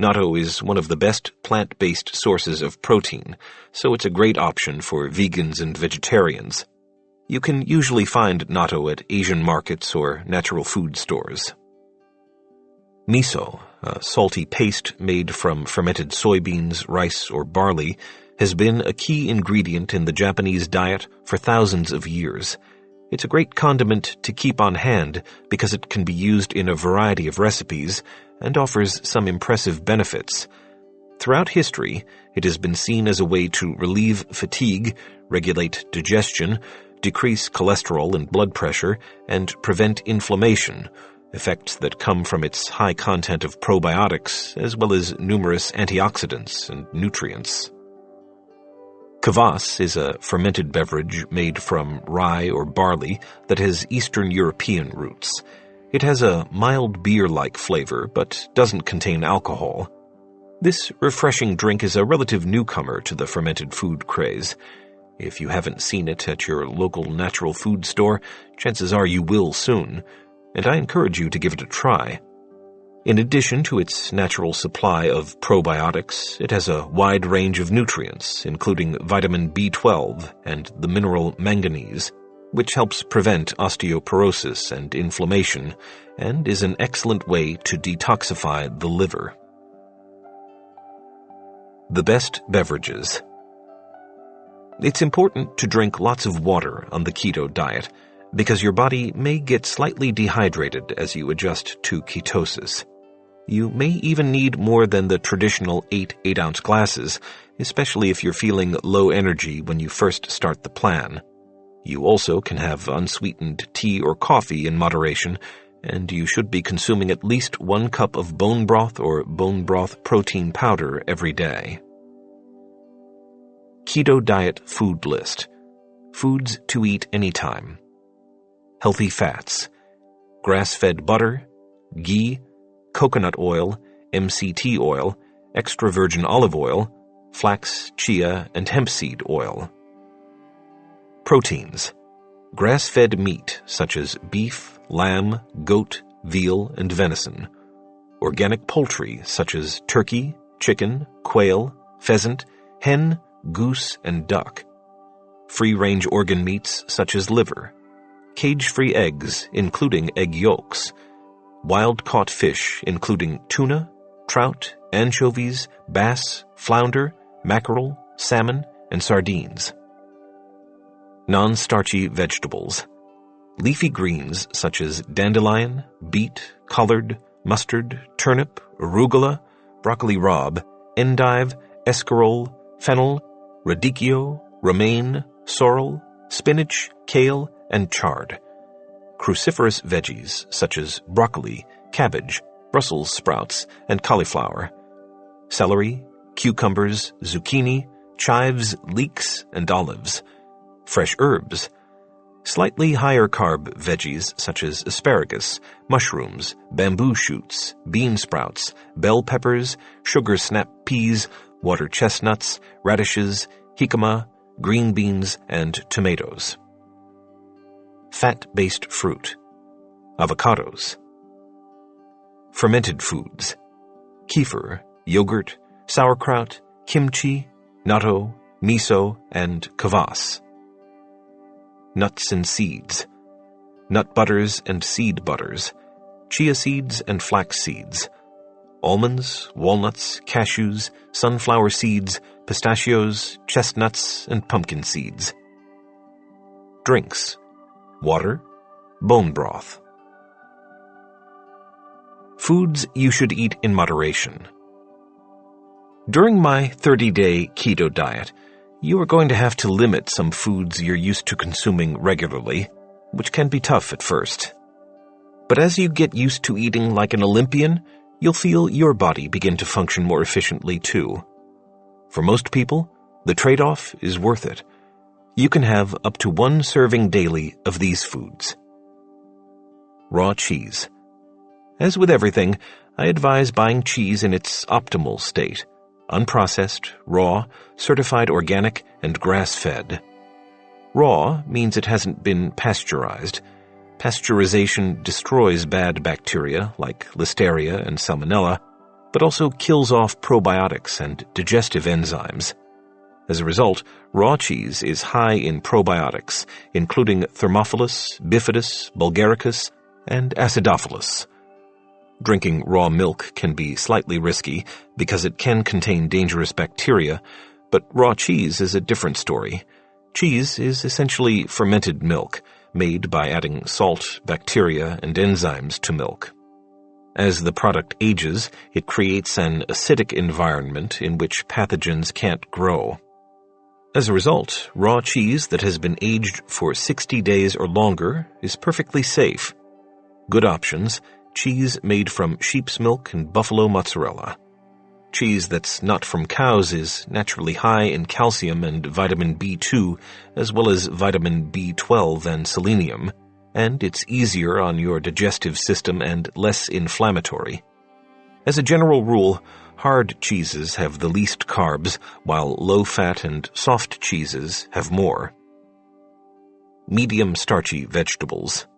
Natto is one of the best plant-based sources of protein, so it's a great option for vegans and vegetarians. You can usually find natto at Asian markets or natural food stores. Miso, a salty paste made from fermented soybeans, rice, or barley, has been a key ingredient in the Japanese diet for thousands of years. It's a great condiment to keep on hand because it can be used in a variety of recipes and offers some impressive benefits. Throughout history, it has been seen as a way to relieve fatigue, regulate digestion, decrease cholesterol and blood pressure, and prevent inflammation, effects that come from its high content of probiotics as well as numerous antioxidants and nutrients. Kvass is a fermented beverage made from rye or barley that has Eastern European roots. It has a mild beer-like flavor but doesn't contain alcohol. This refreshing drink is a relative newcomer to the fermented food craze. If you haven't seen it at your local natural food store, chances are you will soon, and I encourage you to give it a try. In addition to its natural supply of probiotics, it has a wide range of nutrients, including vitamin B12 and the mineral manganese, which helps prevent osteoporosis and inflammation, and is an excellent way to detoxify the liver. The best beverages. It's important to drink lots of water on the keto diet, because your body may get slightly dehydrated as you adjust to ketosis. You may even need more than the traditional 8-ounce glasses, especially if you're feeling low energy when you first start the plan. You also can have unsweetened tea or coffee in moderation, and you should be consuming at least 1 cup of bone broth or bone broth protein powder every day. Keto Diet Food List. Foods to eat anytime. Healthy fats. Grass-fed butter, ghee, coconut oil, MCT oil, extra virgin olive oil, flax, chia, and hemp seed oil. Proteins. Grass-fed meat such as beef, lamb, goat, veal, and venison. Organic poultry such as turkey, chicken, quail, pheasant, hen, goose, and duck. Free-range organ meats such as liver. Cage-free eggs, including egg yolks. Wild-caught fish, including tuna, trout, anchovies, bass, flounder, mackerel, salmon, and sardines. Non-starchy vegetables. Leafy greens such as dandelion, beet, collard, mustard, turnip, arugula, broccoli rabe, endive, escarole, fennel, radicchio, romaine, sorrel, spinach, kale, and chard. Cruciferous veggies such as broccoli, cabbage, Brussels sprouts, and cauliflower. Celery, cucumbers, zucchini, chives, leeks, and olives. Fresh herbs. Slightly higher carb veggies such as asparagus, mushrooms, bamboo shoots, bean sprouts, bell peppers, sugar snap peas, water chestnuts, radishes, jicama, green beans, and tomatoes. Fat-based fruit. Avocados. Fermented foods. Kefir, yogurt, sauerkraut, kimchi, natto, miso, and kvass. Nuts and seeds. Nut butters and seed butters. chia seeds and flax seeds, almonds, walnuts, cashews, sunflower seeds, pistachios, chestnuts, and pumpkin seeds. Drinks: water, bone broth. Foods you should eat in moderation. During my 30-day keto diet, you are going to have to limit some foods you're used to consuming regularly, which can be tough at first. But as you get used to eating like an Olympian, you'll feel your body begin to function more efficiently too. For most people, the trade-off is worth it. You can have up to 1 serving daily of these foods. Raw cheese. As with everything, I advise buying cheese in its optimal state: unprocessed, raw, certified organic, and grass-fed. Raw means it hasn't been pasteurized. Pasteurization destroys bad bacteria like Listeria and Salmonella, but also kills off probiotics and digestive enzymes. As a result, raw cheese is high in probiotics, including Thermophilus, Bifidus, Bulgaricus, and Acidophilus. Drinking raw milk can be slightly risky because it can contain dangerous bacteria, but raw cheese is a different story. Cheese is essentially fermented milk, made by adding salt, bacteria, and enzymes to milk. As the product ages, it creates an acidic environment in which pathogens can't grow. As a result, raw cheese that has been aged for 60 days or longer is perfectly safe. Good options: cheese made from sheep's milk and buffalo mozzarella. Cheese that's not from cows is naturally high in calcium and vitamin B2, as well as vitamin B12 and selenium, and it's easier on your digestive system and less inflammatory. As a general rule, hard cheeses have the least carbs, while low-fat and soft cheeses have more. Medium starchy vegetables.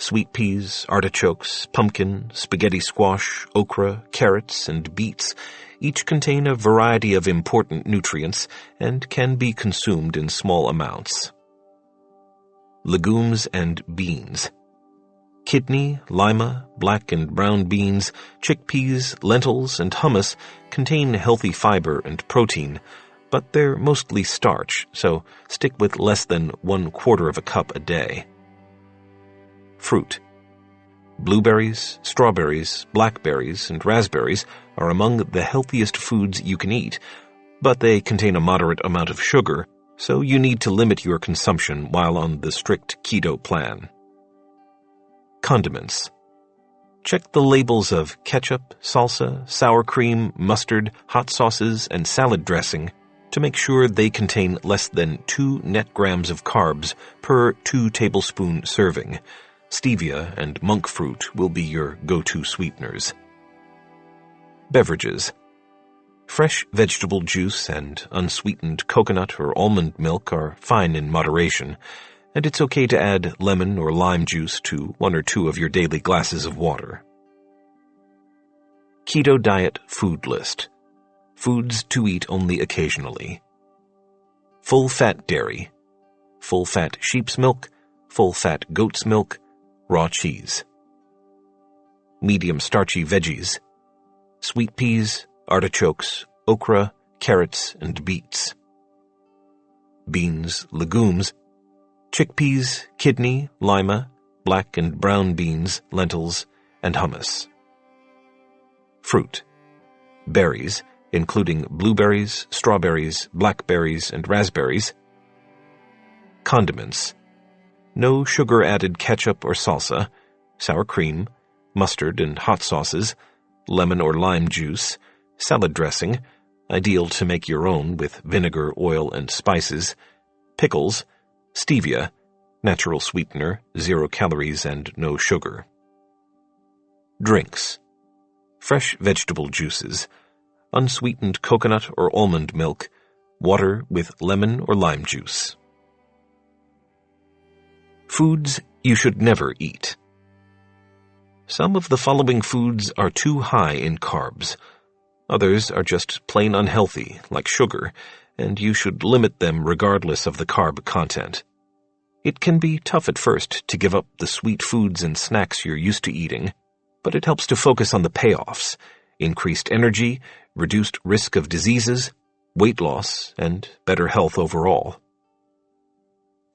Sweet peas, artichokes, pumpkin, spaghetti squash, okra, carrots, and beets each contain a variety of important nutrients and can be consumed in small amounts. Legumes and beans. Kidney, lima, black and brown beans, chickpeas, lentils, and hummus contain healthy fiber and protein, but they're mostly starch, so stick with less than 1/4 of a cup a day. Fruit. Blueberries, strawberries, blackberries, and raspberries are among the healthiest foods you can eat, but they contain a moderate amount of sugar, so you need to limit your consumption while on the strict keto plan. Condiments. Check the labels of ketchup, salsa, sour cream, mustard, hot sauces, and salad dressing to make sure they contain less than 2 net grams of carbs per 2 tablespoon serving. Stevia and monk fruit will be your go-to sweeteners. Beverages. Fresh vegetable juice and unsweetened coconut or almond milk are fine in moderation, and it's okay to add lemon or lime juice to 1 or 2 of your daily glasses of water. Keto diet food list. Foods to eat only occasionally. Full-fat dairy. Full-fat sheep's milk. Full-fat goat's milk. Raw cheese. Medium starchy veggies. Sweet peas, artichokes, okra, carrots, and beets. Beans, legumes. Chickpeas, kidney, lima, black and brown beans, lentils, and hummus. Fruit. Berries, including blueberries, strawberries, blackberries, and raspberries. Condiments. No sugar-added ketchup or salsa, sour cream, mustard and hot sauces, lemon or lime juice, salad dressing, ideal to make your own with vinegar, oil, and spices, pickles, stevia, natural sweetener, 0 calories and no sugar. Drinks. Fresh vegetable juices, unsweetened coconut or almond milk, water with lemon or lime juice. Foods you should never eat. Some of the following foods are too high in carbs. Others are just plain unhealthy, like sugar, and you should limit them regardless of the carb content. It can be tough at first to give up the sweet foods and snacks you're used to eating, but it helps to focus on the payoffs: increased energy, reduced risk of diseases, weight loss, and better health overall.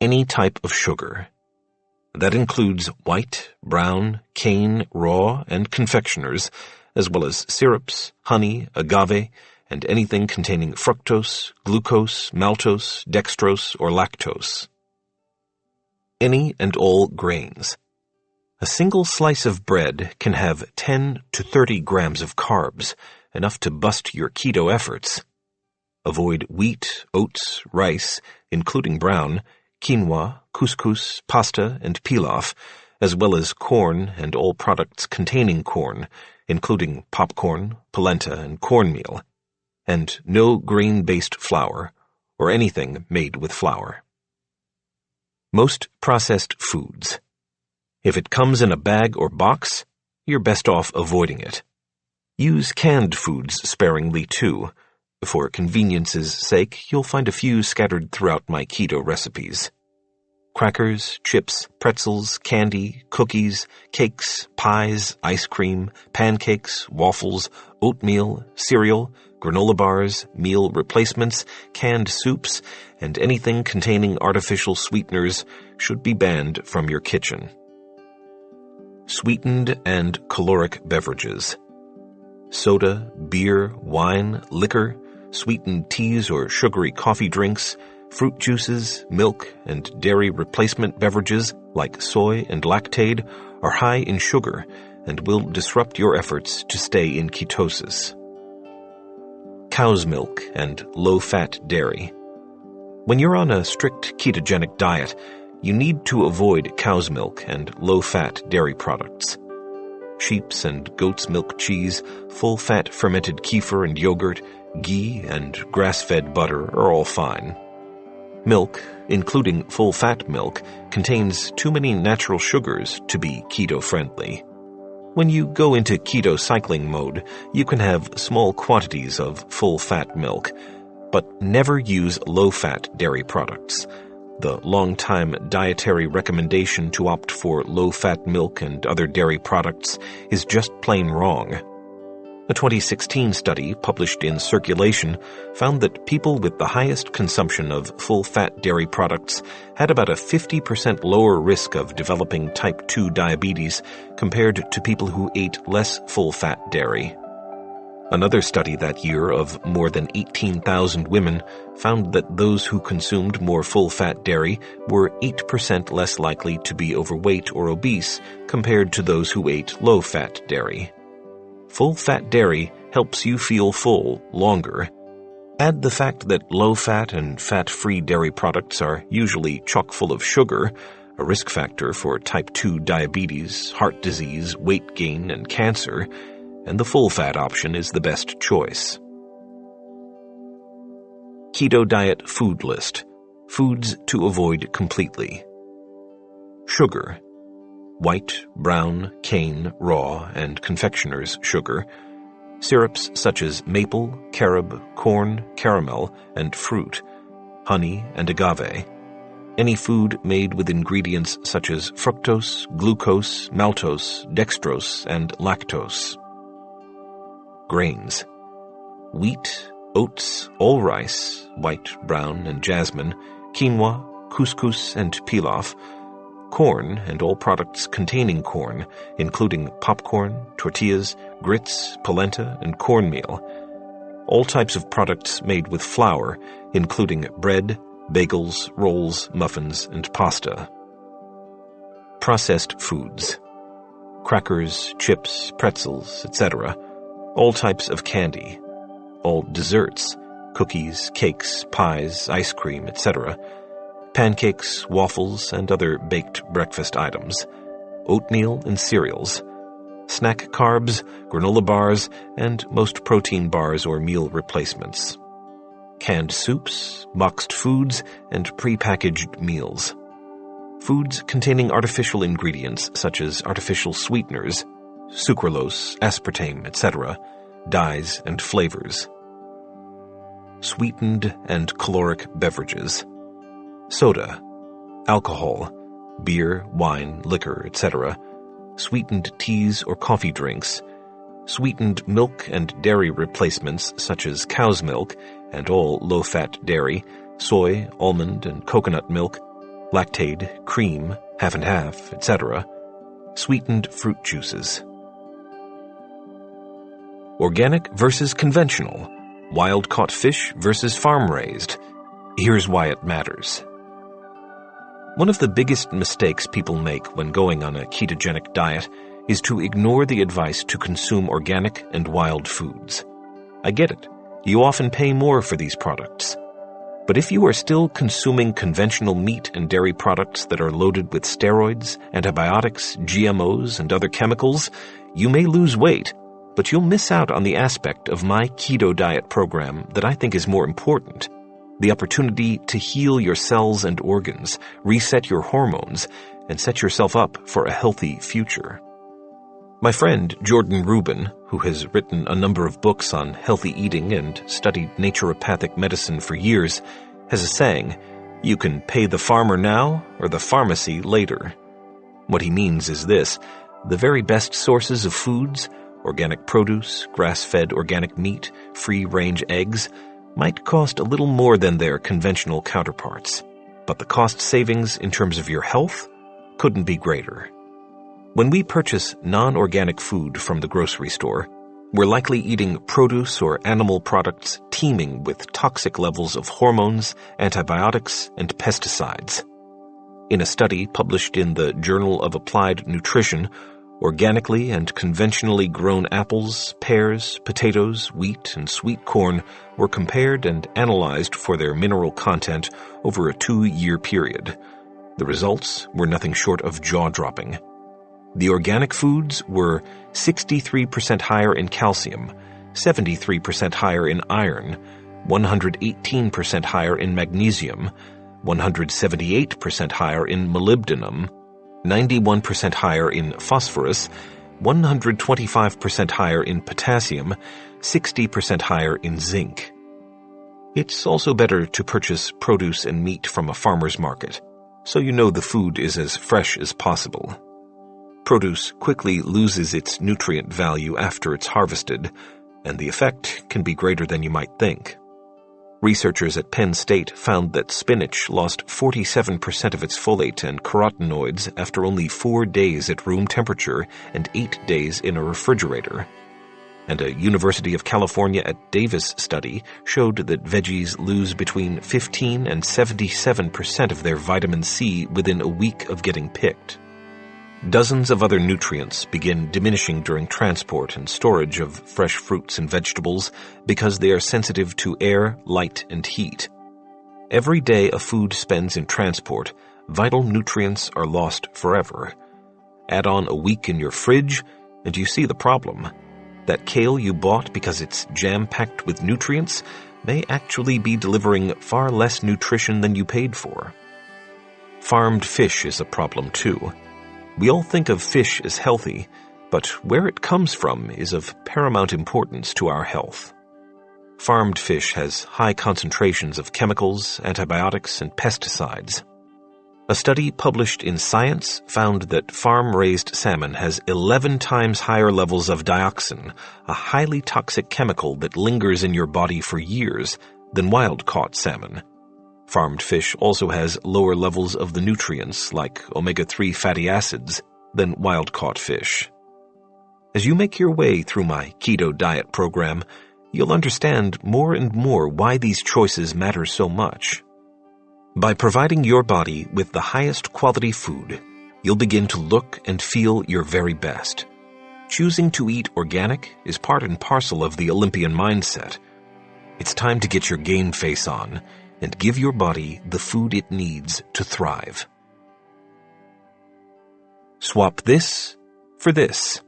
Any type of sugar. That includes white, brown, cane, raw, and confectioners, as well as syrups, honey, agave, and anything containing fructose, glucose, maltose, dextrose, or lactose. Any and all grains. A single slice of bread can have 10 to 30 grams of carbs, enough to bust your keto efforts. Avoid wheat, oats, rice, including brown, quinoa, couscous, pasta, and pilaf, as well as corn and all products containing corn, including popcorn, polenta, and cornmeal, and no grain-based flour, or anything made with flour. Most processed foods. If it comes in a bag or box, you're best off avoiding it. Use canned foods sparingly too. For convenience's sake, you'll find a few scattered throughout my keto recipes. Crackers, chips, pretzels, candy, cookies, cakes, pies, ice cream, pancakes, waffles, oatmeal, cereal, granola bars, meal replacements, canned soups, and anything containing artificial sweeteners should be banned from your kitchen. Sweetened and caloric beverages. Soda, beer, wine, liquor, sweetened teas or sugary coffee drinks, fruit juices, milk, and dairy replacement beverages like soy and lactate are high in sugar and will disrupt your efforts to stay in ketosis. Cow's milk and low-fat dairy. When you're on a strict ketogenic diet, you need to avoid cow's milk and low-fat dairy products. Sheep's and goat's milk cheese, full-fat fermented kefir and yogurt, ghee, and grass-fed butter are all fine. Milk, including full-fat milk, contains too many natural sugars to be keto-friendly. When you go into keto cycling mode, you can have small quantities of full-fat milk, but never use low-fat dairy products. The long-time dietary recommendation to opt for low-fat milk and other dairy products is just plain wrong. A 2016 study published in Circulation found that people with the highest consumption of full-fat dairy products had about a 50% lower risk of developing type 2 diabetes compared to people who ate less full-fat dairy. Another study that year of more than 18,000 women found that those who consumed more full-fat dairy were 8% less likely to be overweight or obese compared to those who ate low-fat dairy. Full-fat dairy helps you feel full longer. Add the fact that low-fat and fat-free dairy products are usually chock full of sugar, a risk factor for type 2 diabetes, heart disease, weight gain, and cancer, and the full-fat option is the best choice. Keto Diet Food List. Foods to avoid completely. Sugar. White, brown, cane, raw, and confectioner's sugar. Syrups such as maple, carob, corn, caramel, and fruit. Honey and agave. Any food made with ingredients such as fructose, glucose, maltose, dextrose, and lactose. Grains. Wheat, oats, all rice, white, brown, and jasmine, quinoa, couscous, and pilaf, corn and all products containing corn, including popcorn, tortillas, grits, polenta, and cornmeal, all types of products made with flour, including bread, bagels, rolls, muffins, and pasta. Processed foods. Crackers, chips, pretzels, etc., all types of candy, all desserts, cookies, cakes, pies, ice cream, etc., pancakes, waffles, and other baked breakfast items, oatmeal and cereals, snack carbs, granola bars, and most protein bars or meal replacements, canned soups, boxed foods, and prepackaged meals, foods containing artificial ingredients such as artificial sweeteners, sucralose, aspartame, etc., dyes, and flavors. Sweetened and caloric beverages. Soda. alcohol, beer, wine, liquor, etc., sweetened teas or coffee drinks, sweetened milk and dairy replacements such as cow's milk and all low-fat dairy, soy, almond, and coconut milk, lactate, cream, half and half, etc., sweetened fruit juices. Organic versus conventional, wild-caught fish versus farm-raised. Here's why it matters. One of the biggest mistakes people make when going on a ketogenic diet is to ignore the advice to consume organic and wild foods. I get it. You often pay more for these products. But if you are still consuming conventional meat and dairy products that are loaded with steroids, antibiotics, GMOs, and other chemicals, you may lose weight, but you'll miss out on the aspect of my keto diet program that I think is more important: the opportunity to heal your cells and organs, reset your hormones, and set yourself up for a healthy future. My friend Jordan Rubin, who has written a number of books on healthy eating and studied naturopathic medicine for years, has a saying, "You can pay the farmer now or the pharmacy later." What he means is this: the very best sources of foods, organic produce, grass-fed organic meat, free-range eggs, might cost a little more than their conventional counterparts, but the cost savings in terms of your health couldn't be greater. When we purchase non-organic food from the grocery store, we're likely eating produce or animal products teeming with toxic levels of hormones, antibiotics, and pesticides. In a study published in the Journal of Applied Nutrition, organically and conventionally grown apples, pears, potatoes, wheat, and sweet corn were compared and analyzed for their mineral content over a 2-year period. The results were nothing short of jaw-dropping. The organic foods were 63% higher in calcium, 73% higher in iron, 118% higher in magnesium, 178% higher in molybdenum, 91% higher in phosphorus, 125% higher in potassium, 60% higher in zinc. It's also better to purchase produce and meat from a farmer's market, so you know the food is as fresh as possible. Produce quickly loses its nutrient value after it's harvested, and the effect can be greater than you might think. Researchers at Penn State found that spinach lost 47% of its folate and carotenoids after only 4 days at room temperature and 8 days in a refrigerator. And a University of California at Davis study showed that veggies lose between 15 and 77% of their vitamin C within a week of getting picked. Dozens of other nutrients begin diminishing during transport and storage of fresh fruits and vegetables because they are sensitive to air, light, and heat. Every day a food spends in transport, vital nutrients are lost forever. Add on a week in your fridge, and you see the problem. That kale you bought because it's jam-packed with nutrients may actually be delivering far less nutrition than you paid for. Farmed fish is a problem too. We all think of fish as healthy, but where it comes from is of paramount importance to our health. Farmed fish has high concentrations of chemicals, antibiotics, and pesticides. A study published in Science found that farm-raised salmon has 11 times higher levels of dioxin, a highly toxic chemical that lingers in your body for years, than wild-caught salmon. Farmed fish also has lower levels of the nutrients, like omega-3 fatty acids, than wild-caught fish. As you make your way through my keto diet program, you'll understand more and more why these choices matter so much. By providing your body with the highest quality food, you'll begin to look and feel your very best. Choosing to eat organic is part and parcel of the Olympian mindset. It's time to get your game face on and give your body the food it needs to thrive. Swap this for this.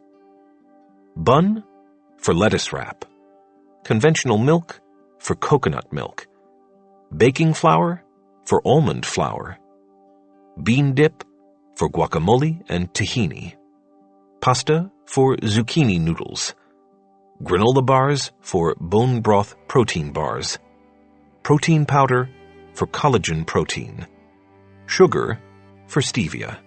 Bun for lettuce wrap. Conventional milk for coconut milk. Baking flour for almond flour. Bean dip for guacamole and tahini. Pasta for zucchini noodles. Granola bars for bone broth protein bars. Protein powder for collagen protein. sugar for stevia.